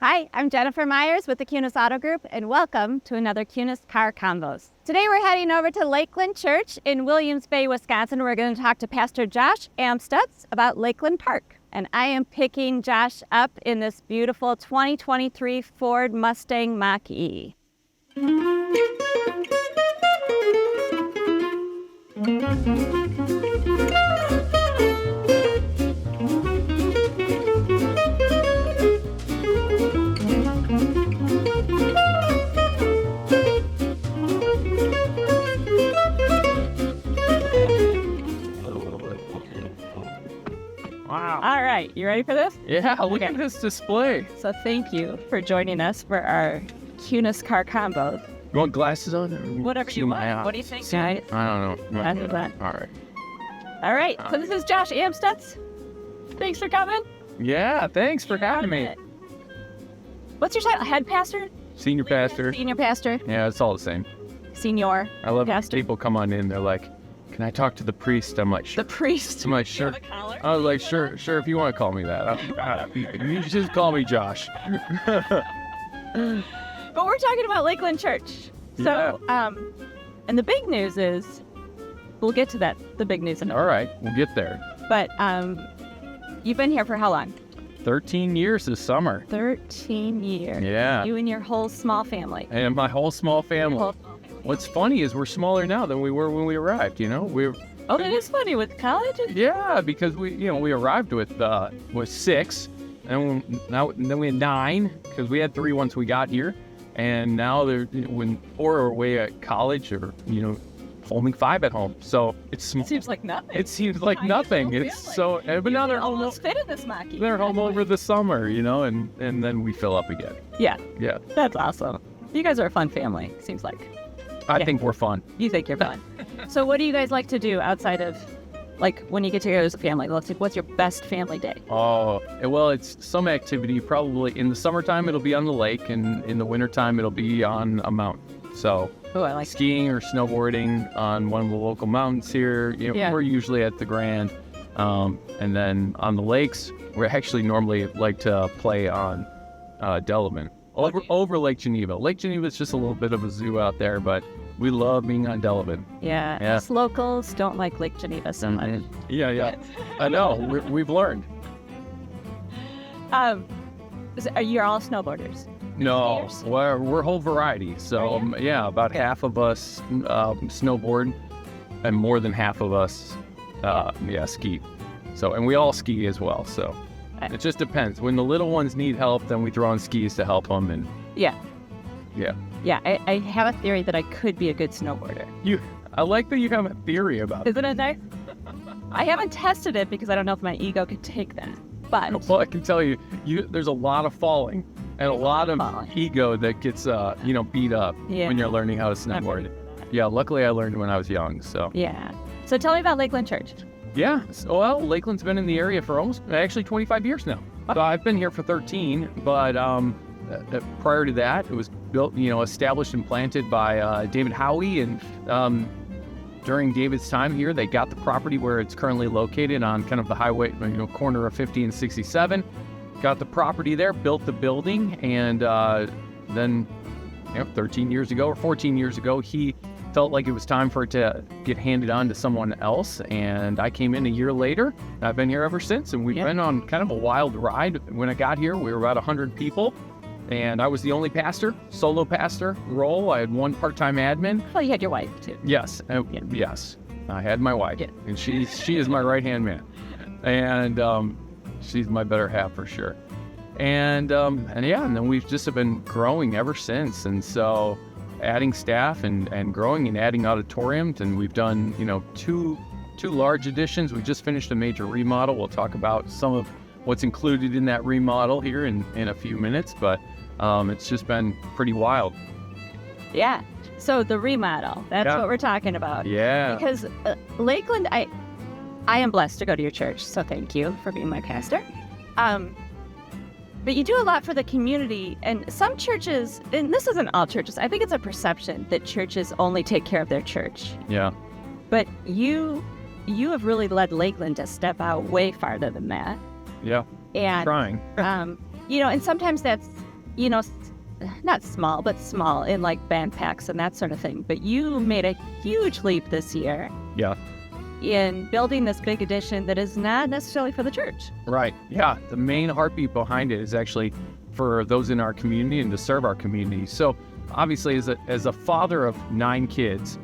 Hi, I'm Jennifer Myers with the Kunes Auto Group, and welcome to another Kunes Car Convos. Today we're heading over to Lakeland Church in Williams Bay, Wisconsin. We're going to talk to Pastor Josh Amstutz about Lakeland Park. And I am picking Josh up in this beautiful 2023 Ford Mustang Mach-E. Wow. All right, you ready for this? Yeah, look at this display. So thank you for joining us for our Kunes Car Convos. You want glasses on? Whatever you want. What do you think, guys? I don't know. That's that. All right. So this is Josh Amstutz. Thanks for coming. Yeah, thanks for having me. What's your title? Head pastor? Senior pastor. Senior pastor. Yeah, it's all the same. Senior. I love pastor. people come on in, they're like, can I talk to the priest? I'm like, sure. The priest. I'm like, sure. I was like, sure, if you want to call me that. You just call me Josh. But we're talking about Lakeland Church. So, and the big news is, we'll get to that, the big news in a All right, we'll get there. But you've been here for how long? 13 years this summer. 13 years. Yeah. You and your whole small family. And my whole small family. What's funny is we're smaller now than we were when we arrived, you know? That is funny with college. Yeah, because we arrived with 6, and then we had 9 because we had 3 once we got here, and now when 4 are away at college or only 5 at home. So it's small. It seems like nothing. It seems like nothing. It's so, but now they're almost fit in this Mach-E. They're home over the summer, and then we fill up again. Yeah. Yeah. That's awesome. You guys are a fun family. Seems like. I think we're fun. You think you're fun. So what do you guys like to do outside of, like, when you get together as a family? What's your best family day? Oh, well, it's some activity. Probably in the summertime, it'll be on the lake, and in the wintertime, it'll be on a mountain. So I like skiing or snowboarding on one of the local mountains here. We're usually at the Grand. And then on the lakes, we actually normally like to play on Delavan. Over Lake Geneva. Lake Geneva is just a little bit of a zoo out there, but we love being on Delavan. Yeah. Us locals don't like Lake Geneva so much. Yeah. I know. We've learned. You're all snowboarders? No, we're whole variety. So, about half of us snowboard, and more than half of us, ski. So, and we all ski as well, so. It just depends. When the little ones need help, then we throw on skis to help them. And yeah. I have a theory that I could be a good snowboarder. I like that you have a theory about it. Isn't it nice? I haven't tested it because I don't know if my ego could take that. But well, I can tell you, there's a lot of falling and a lot of ego that gets beat up when you're learning how to snowboard. Yeah, luckily I learned when I was young. So yeah. So tell me about Lakeland Church. Yeah, well, Lakeland's been in the area for actually 25 years now. So I've been here for 13, but prior to that, it was built, established and planted by David Howie, and during David's time here, they got the property where it's currently located on kind of the highway, corner of 50 and 67. Got the property there, built the building, and then 13 years ago or 14 years ago, he felt like it was time for it to get handed on to someone else, and I came in a year later. I've been here ever since, and we've been on kind of a wild ride. When I got here, we were about 100 people, and I was the only pastor, solo pastor role. I had one part-time admin. Well, you had your wife too. Yes, yes, I had my wife, and she is my right-hand man, and she's my better half for sure. And then we've just been growing ever since, and so adding staff and growing and adding auditoriums, and we've done two large additions. We just finished a major remodel. We'll talk about some of what's included in that remodel here in a few minutes, but it's just been pretty wild. Yeah. So the remodel, that's what we're talking about. Yeah. Because Lakeland, I am blessed to go to your church, so thank you for being my pastor. But you do a lot for the community, and some churches, and this isn't all churches, I think it's a perception that churches only take care of their church. Yeah. But you have really led Lakeland to step out way farther than that. Yeah. And trying. And sometimes that's not small, but small in like backpacks and that sort of thing. But you made a huge leap this year. Yeah. In building this big addition that is not necessarily for the church. Right. Yeah. The main heartbeat behind it is actually for those in our community and to serve our community. So obviously as a father of 9 kids,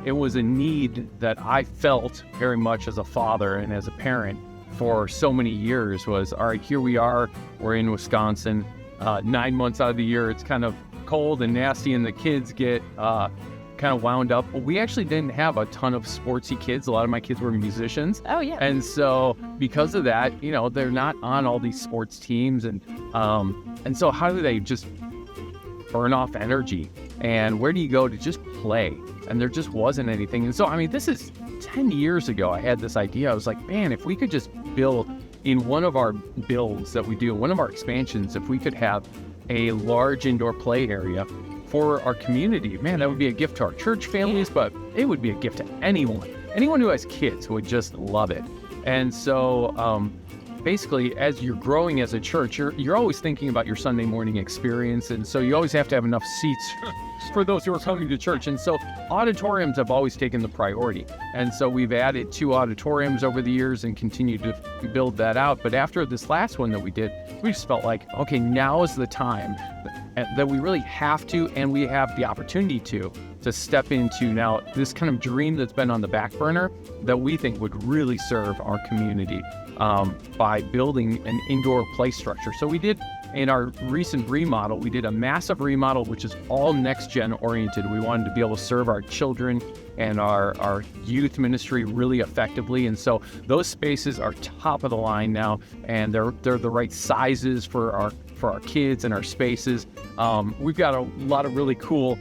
it was a need that I felt very much as a father and as a parent for so many years was, all right, here we are, we're in Wisconsin, 9 months out of the year, it's kind of cold and nasty and the kids get kind of wound up. But we actually didn't have a ton of sportsy kids. A lot of my kids were musicians. Oh, yeah. And so because of that, they're not on all these sports teams. And so how do they just burn off energy? And where do you go to just play? And there just wasn't anything. And so, this is 10 years ago, I had this idea. I was like, man, if we could just build in one of our builds that we do, one of our expansions, if we could have a large indoor play area for our community, man, that would be a gift to our church families, but it would be a gift to anyone who has kids would just love it. And so basically, as you're growing as a church, you're always thinking about your Sunday morning experience, and so you always have to have enough seats for those who are coming to church. And so auditoriums have always taken the priority, and so we've added 2 auditoriums over the years and continued to build that out. But after this last one that we did, we just felt like, okay, now is the time that we really have to, and we have the opportunity to step into now this kind of dream that's been on the back burner that we think would really serve our community by building an indoor play structure. So we did, in our recent remodel, we did a massive remodel, which is all next-gen oriented. We wanted to be able to serve our children and our youth ministry really effectively. And so those spaces are top of the line now, and they're the right sizes for our kids and our spaces. We've got a lot of really cool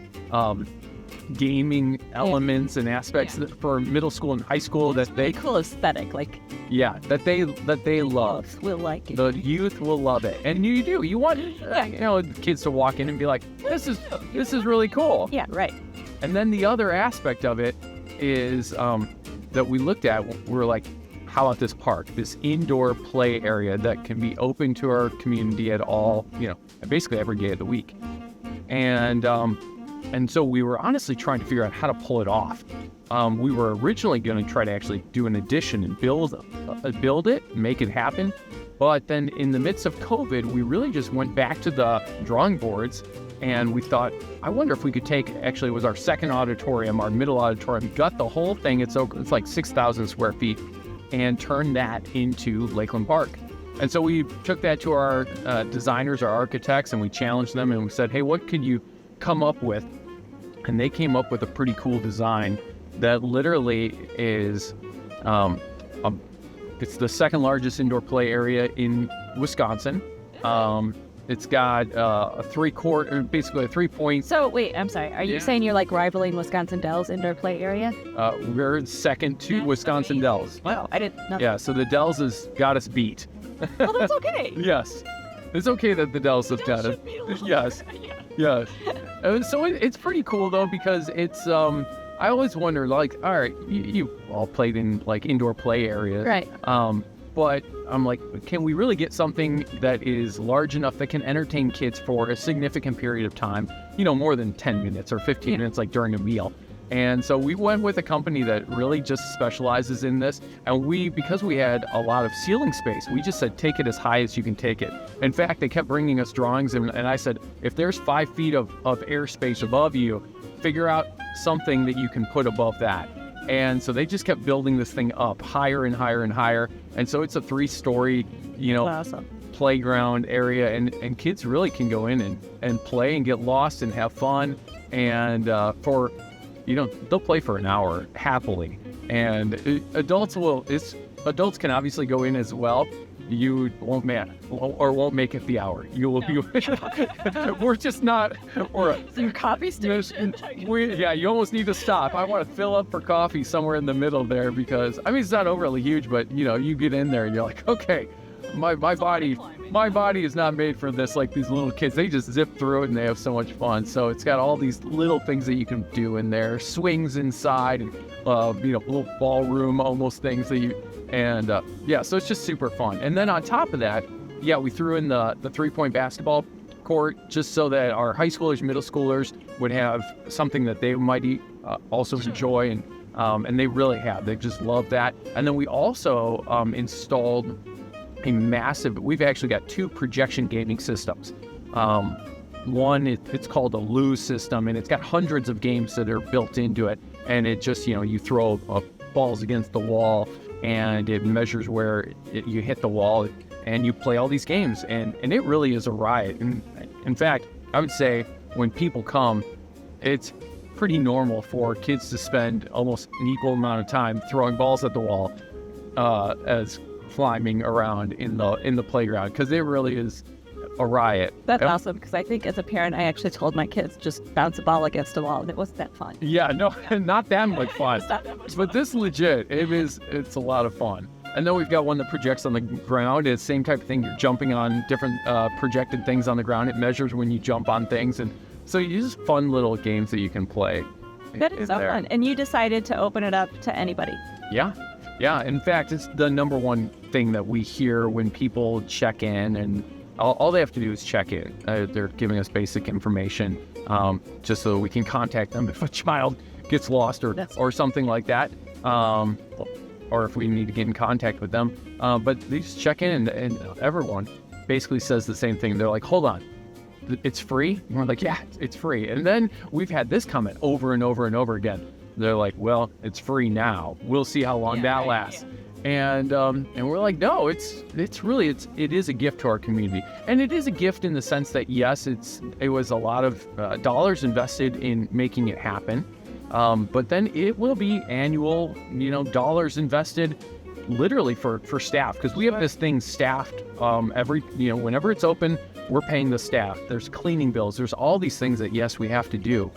gaming elements and aspects for middle school and high school that they cool aesthetic, that they love. Will like it. The youth will love it, and you want kids to walk in and be like, this is really cool. Yeah, right. And then the other aspect of it is that we looked at, we're like, how about this park, this indoor play area that can be open to our community at all, basically every day of the week. And so we were honestly trying to figure out how to pull it off. We were originally going to try to actually do an addition and build it, make it happen. But then in the midst of COVID, we really just went back to the drawing boards, and we thought, I wonder if we could take, actually it was our second auditorium, our middle auditorium, gut the whole thing, it's like 6,000 square feet, and turn that into Lakeland Park. And so we took that to our designers, our architects, and we challenged them, and we said, hey, what could you come up with? And they came up with a pretty cool design that literally is, it's the second largest indoor play area in Wisconsin. It's got a 3-point. So wait, I'm sorry. Are you saying you're like rivaling Wisconsin Dells indoor play area? We're second to Wisconsin Dells. Wow, I didn't know. Yeah, so the Dells has got us beat. Well, that's okay. Yes. It's okay that the Dells have got us. Yes. Yes. So it's pretty cool though, because it's I always wonder, like, all right, you all played in like indoor play areas, right? But I'm like, can we really get something that is large enough that can entertain kids for a significant period of time? More than 10 minutes or 15 minutes, like during a meal. And so we went with a company that really just specializes in this. And because we had a lot of ceiling space, we just said, take it as high as you can take it. In fact, they kept bringing us drawings, and I said, if there's 5 feet of airspace above you, figure out something that you can put above that. And so they just kept building this thing up higher and higher and higher. And so it's a 3-story, awesome playground area, and kids really can go in and play and get lost and have fun. And they'll play for an hour happily. And adults can obviously go in as well. You won't make it the hour. You will be. We're just not. Your coffee station. You almost need to stop. I want to fill up for coffee somewhere in the middle there, because it's not overly huge, but you get in there and you're like, okay, my body is not made for this. Like these little kids, they just zip through it and they have so much fun. So it's got all these little things that you can do in there, swings inside, and little ballroom almost things that you. And so it's just super fun. And then on top of that, we threw in the 3-point basketball court just so that our high schoolers, middle schoolers would have something that they might also enjoy, and they really have. They just love that. And then we also installed we've actually got 2 projection gaming systems. One, it's called a lose system, and it's got hundreds of games that are built into it. And it just, you throw balls against the wall, and it measures where you hit the wall, and you play all these games. And it really is a riot. And in fact, I would say when people come, it's pretty normal for kids to spend almost an equal amount of time throwing balls at the wall as climbing around in the playground, because it really is a riot. That's awesome, because I think as a parent, I actually told my kids just bounce a ball against a wall, and it wasn't that fun. Yeah, no, not that much fun. But this legit, it's a lot of fun. And then we've got one that projects on the ground. It's the same type of thing. You're jumping on different projected things on the ground. It measures when you jump on things, and so you just fun little games that you can play. That is so fun. And you decided to open it up to anybody. Yeah. In fact, it's the number one thing that we hear when people check in, and all they have to do is check in. They're giving us basic information just so we can contact them if a child gets lost or something like that, or if we need to get in contact with them. But they just check in, and everyone basically says the same thing. They're like, hold on, it's free? And we're like, yeah, it's free. And then we've had this comment over and over and over again. They're like, well, it's free now. We'll see how long that lasts. Yeah. And we're like, no, it is a gift to our community. And it is a gift in the sense that, yes, it was a lot of dollars invested in making it happen. But then it will be annual, dollars invested literally for staff, because we have this thing staffed whenever it's open, we're paying the staff. There's cleaning bills. There's all these things that, yes, we have to do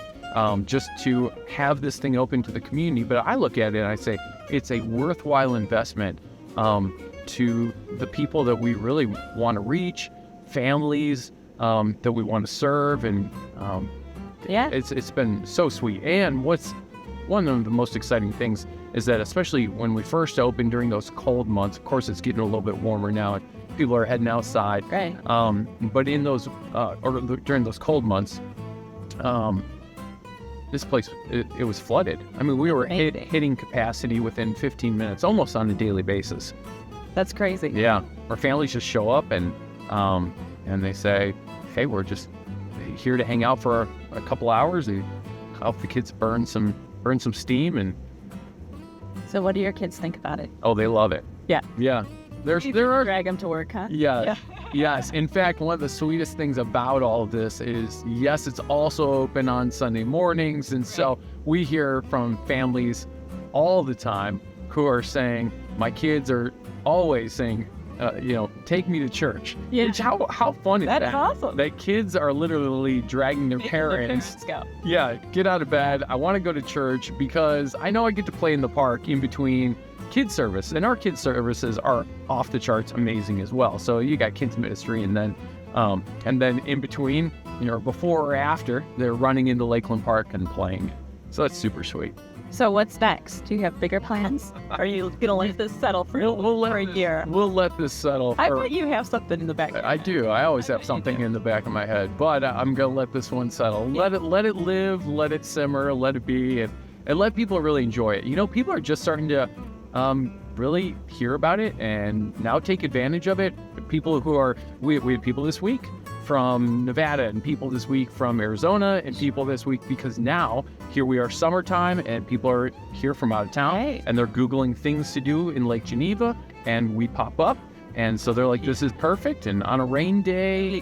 just to have this thing open to the community. But I look at it and I say, it's a worthwhile investment to the people that we really want to reach, families that we want to serve, and it's been so sweet. And what's one of the most exciting things is that, especially when we first opened during those cold months, of course it's getting a little bit warmer now and people are heading outside, right? But in those during those cold months, this place, it was flooded. I mean, we were hitting capacity within 15 minutes, almost on a daily basis. That's crazy. Yeah. Our families just show up and they say, hey, we're just here to hang out for a couple hours. They help the kids burn some steam. And so what do your kids think about it? Oh, they love it. Yeah. Yeah. There are drag them to work, huh? Yeah. Yes. In fact, one of the sweetest things about all of this is, yes, it's also open on Sunday mornings. And so we hear from families all the time who are saying, my kids are always saying, take me to church. Yeah. Which, how fun is that? That's awesome. That kids are literally dragging their parents. Go. Yeah. Get out of bed. I want to go to church because I know I get to play in the park in between kids service, and our kids services are off the charts amazing as well. So you got kids ministry, and then in between, before or after, they're running into Lakeland Park and playing. So that's super sweet. So what's next? Do you have bigger plans? Are you gonna let this settle for a year? We'll let this settle. I bet you have something in the back. I do. I always have something in the back of my head, but I'm gonna let this one settle. Yeah. Let it live. Let it simmer. Let it be, and let people really enjoy it. People are just starting to really hear about it and now take advantage of it. People we had people this week from Nevada, and people this week from Arizona, and people this week, because now here we are summertime and people are here from out of town, and they're Googling things to do in Lake Geneva, and we pop up. And so they're like, this is perfect. And on a rainy day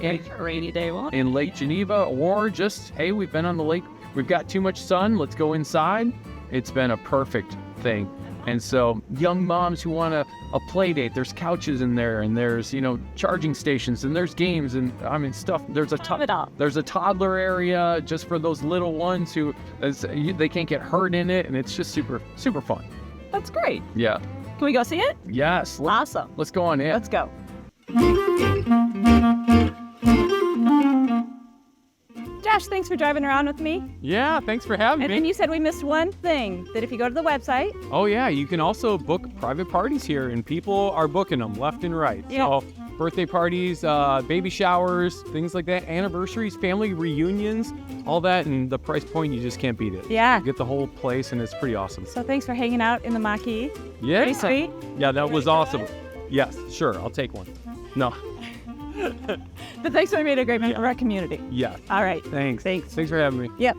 in Lake Geneva, or just, hey, we've been on the lake, we've got too much sun, let's go inside. It's been a perfect thing. And so young moms who want a play date, there's couches in there, and there's, charging stations, and there's games, and stuff. There's a toddler area just for those little ones who they can't get hurt in it, and it's just super, super fun. That's great. Yeah. Can we go see it? Yes. Awesome. Let's go on in. Let's go. Josh, thanks for driving around with me. Yeah, thanks for having me. And then you said we missed one thing, that if you go to the website. Oh, yeah, you can also book private parties here, and people are booking them left and right. Yeah. birthday parties, baby showers, things like that, anniversaries, family reunions, all that, and the price point, you just can't beat it. Yeah. You get the whole place, and it's pretty awesome. So thanks for hanging out in the Mach-E. Yeah. Pretty sweet. Yeah, that was awesome. Yes, sure, I'll take one. No. But thanks for being a great member of our community. Yeah. All right. Thanks. Thanks. Thanks for having me. Yep.